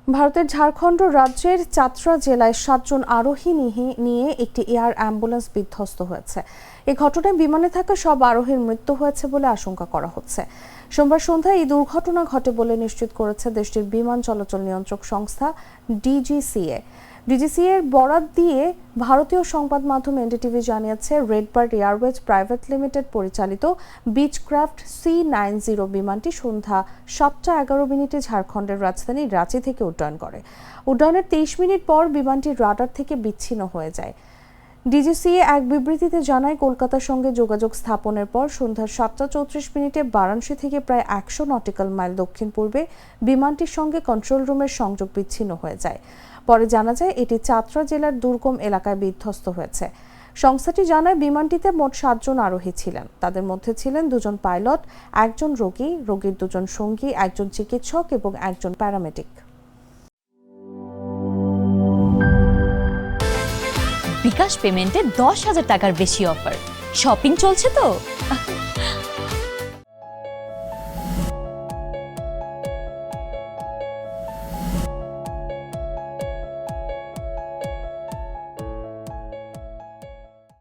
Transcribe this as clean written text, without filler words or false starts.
ভারতের ঝাড়খণ্ড রাজ্যের চাতরা জেলায় 7 জন আরোহী নিয়ে একটি এয়ার অ্যাম্বুলেন্স বিধ্বস্ত হয়েছে। এই ঘটনায় বিমানে থাকা সব আরোহীর মৃত্যু হয়েছে বলে আশঙ্কা করা হচ্ছে। সোমবার সন্ধ্যায় এই দুর্ঘটনা ঘটে বলে নিশ্চিত করেছে দেশটির বিমান চলাচল নিয়ন্ত্রক সংস্থা ডিজিসিএ। ডিজিসিএর বরাত দিয়ে ভারতীয় সংবাদ মাধ্যম এনডিটিভি জানিয়েছে, রেডবার্ড এয়ারওয়েজ প্রাইভেট লিমিটেড পরিচালিত বিচক্রাফট C-90 বিমানটি সন্ধ্যা 7:11 ঝাড়খণ্ডের রাজধানী রাঁচি থেকে উড্ডয়ন করে। উড্ডয়নের 23 মিনিট পর বিমানটি রাডার থেকে বিচ্ছিন্ন হয়ে যায়। ডিজিসিএ এক বিবৃতিতে জানায়, কলকাতার সঙ্গে যোগাযোগ স্থাপনের পর সন্ধ্যা 7:34 বারাণসী থেকে প্রায় 100 নটিক্যাল মাইল দক্ষিণ পূর্বে বিমানটির সঙ্গে কন্ট্রোল রুমের সংযোগ বিচ্ছিন্ন হয়ে যায়। পরে জানা যায় এটি চাতরা জেলার দুর্গম এলাকায় বিধ্বস্ত হয়েছে। সংস্থাটি জানায়, বিমানটিতে মোট 7 জন আরোহী ছিলেন। তাদের মধ্যে ছিলেন 2 জন পাইলট, 1 জন রোগী, রোগীর 2 জন সঙ্গী, 1 জন চিকিৎসক এবং 1 জন প্যারামেডিক। বিকাশ পেমেন্টে 10,000 টাকার বেশি অফার। শপিং চলছে তো।